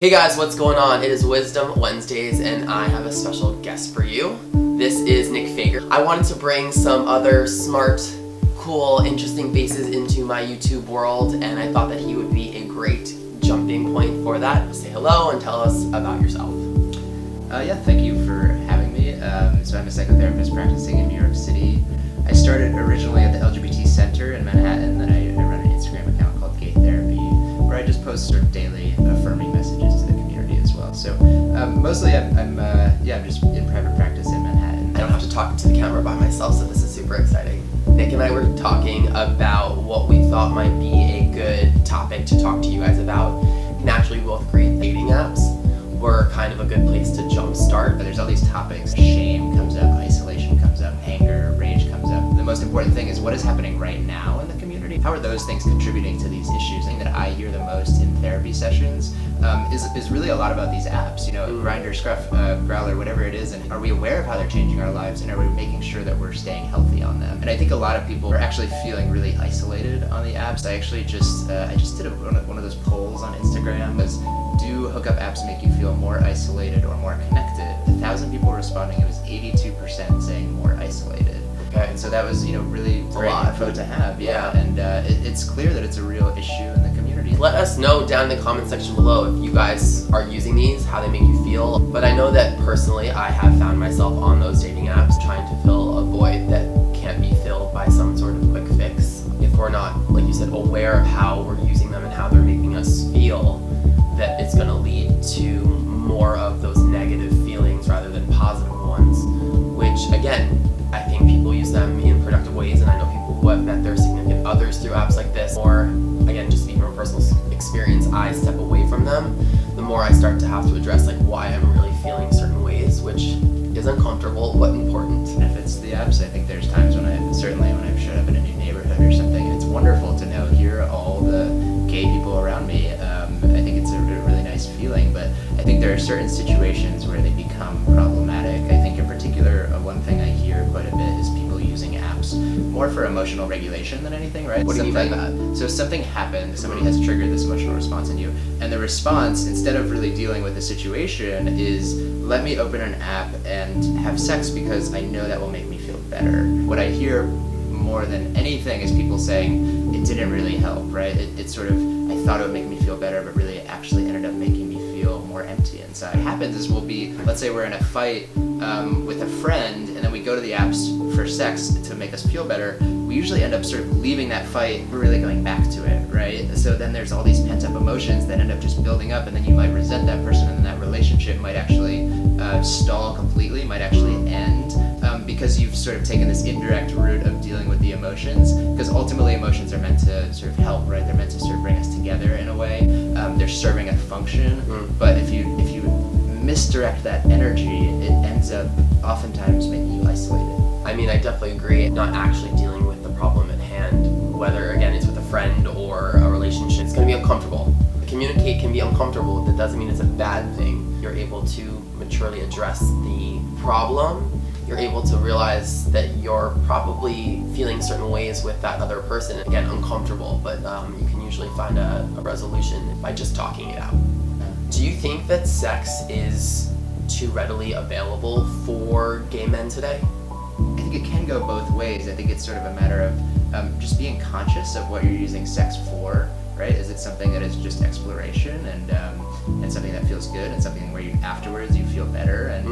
Hey guys, what's going on? It is Wisdom Wednesdays and I have a special guest for you. This is Nick Fager. I wanted to bring some other smart, cool, interesting faces into my YouTube world, and I thought that he would be a great jumping point for that. Say hello and tell us about yourself. Thank you for having me. So I'm a psychotherapist practicing in New York City. I started originally at the LGBT Center in Manhattan, then I run an Instagram account called Gay Therapy, where I just post sort of daily affirming messages to the community as well. So mostly I'm just in private practice in Manhattan. I don't have to talk to the camera by myself, so this is super exciting. Nick and I were talking about what we thought might be a good topic to talk to you guys about. Naturally, we both agreed dating apps were kind of a good place to jumpstart. There's all these topics. Shame comes up, isolation comes up, anger, rage comes up. The most important thing is what is happening right now in the community. How are those things contributing to these issues? The thing that I hear the most in therapy sessions is really a lot about these apps. You know, Grindr, Scruff, Growler, whatever it is, and are we aware of how they're changing our lives, and are we making sure that we're staying healthy on them? And I think a lot of people are actually feeling really isolated on the apps. I actually just did one of those polls on Instagram. Do hookup apps make you feel more isolated or more connected? 1,000 people responding, it was 82% saying more isolated. Okay. And so that was, really great info to have. Yeah. And it's clear that it's a real issue in the community. Let us know down in the comment section below if you guys are using these, how they make you feel. But I know that personally, I have found myself on those dating apps trying to fill a void that can't be filled by some sort of quick fix. If we're not, like you said, aware of how we're using them and how they're making us feel, that it's going to lead to more of those negative feelings rather than positive ones, which again, I think people use them in productive ways, and I know people who have met their significant others through apps like this. Or again, just speaking from personal experience, I step away from them, the more I start to have to address why I'm really feeling certain ways, which is uncomfortable but important. Benefits of the apps, I think there's times when I've showed up in a new neighborhood or something, and it's wonderful to know here are all the gay people around me. I think it's a really nice feeling, but I think there are certain situations where they become problematic. I think in particular, one thing I hear quite a bit is people using apps more for emotional regulation than anything, right? What do you mean by that? So something happened, somebody has triggered this emotional response in you, and the response, instead of really dealing with the situation, is let me open an app and have sex because I know that will make me feel better. What I hear more than anything is people saying it didn't really help, right? It's sort of, I thought it would make me feel better, but really it actually ended up making me feel more empty inside. What happens is let's say we're in a fight with a friend, and then we go to the apps for sex to make us feel better. We usually end up sort of leaving that fight, we're really going back to it, right? So then there's all these pent up emotions that end up just building up, and then you might resent that person, and then that relationship might actually stall completely, might actually end, because you've sort of taken this indirect route of dealing with the emotions, because ultimately emotions are meant to sort of help, right? They're meant to sort of bring us together in a way. They're serving a function, but if you misdirect that energy, it ends up oftentimes making you isolated. I mean, I definitely agree. Not actually dealing with the problem at hand, whether again it's with a friend or a relationship, it's going to be uncomfortable. Communicate can be uncomfortable. That doesn't mean it's a bad thing. You're able to maturely address the problem. You're able to realize that you're probably feeling certain ways with that other person. Again, uncomfortable, but you can usually find a resolution by just talking it out. Do you think that sex is too readily available for gay men today? I think it can go both ways. I think it's sort of a matter of just being conscious of what you're using sex for, right? Is it something that is just exploration and something that feels good and something where afterwards you feel better and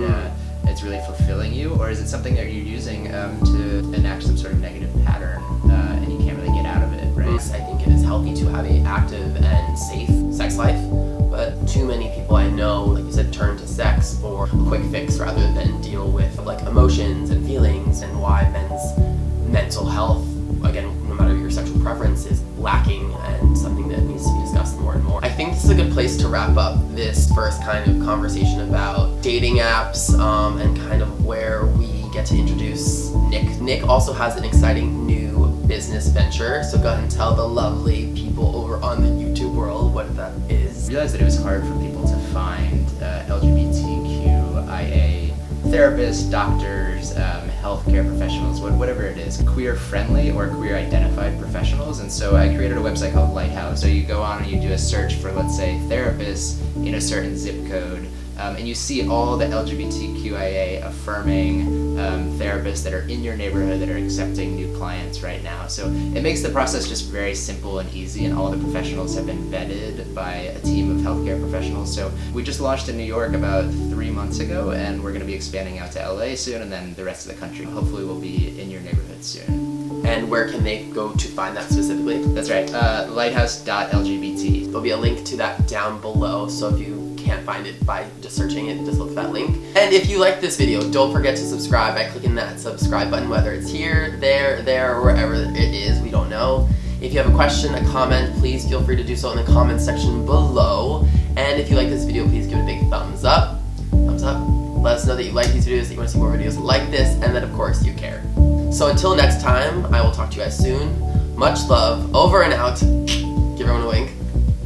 it's really fulfilling you, or is it something that you're using to enact some sort of negative pattern and you can't really get out of it, right? I think it is healthy to have an active and safe sex life, but too many people I know, like you said, turn to sex for a quick fix rather than deal with emotions and feelings, and why men's mental health, again, no matter your sexual preference, is lacking and something that needs to be discussed more and more. I think this is a good place to wrap up this first kind of conversation about dating apps and kind of where we get to introduce Nick. Nick also has an exciting new business venture, so go ahead and tell the lovely people over on the YouTube world what that is. I realized that it was hard for people to find LGBTQIA therapists, doctors, healthcare professionals, whatever it is, queer-friendly or queer-identified professionals. And so I created a website called Lighthouse. So you go on and you do a search for, let's say, therapists in a certain zip code, and you see all the LGBTQIA affirming therapists that are in your neighborhood that are accepting new clients right now. So it makes the process just very simple and easy, and all the professionals have been vetted by a team of healthcare professionals. So we just launched in New York about 3 months ago, and we're going to be expanding out to LA soon, and then the rest of the country. Hopefully we'll be in your neighborhood soon. And where can they go to find that specifically? That's right, lighthouse.lgbt. There'll be a link to that down below, so if you can't find it by just searching it, just look for that link. And if you like this video, don't forget to subscribe by clicking that subscribe button, whether it's here, there, or wherever it is, we don't know. If you have a question, a comment, please feel free to do so in the comments section below. And if you like this video, please give it a big thumbs up. Let us know that you like these videos, that you want to see more videos like this, and that of course you care. So until next time, I will talk to you guys soon. Much love, over and out. Give everyone a wink.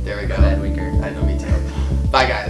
There we go. Go ahead, winker. I know, me too. Bye guys.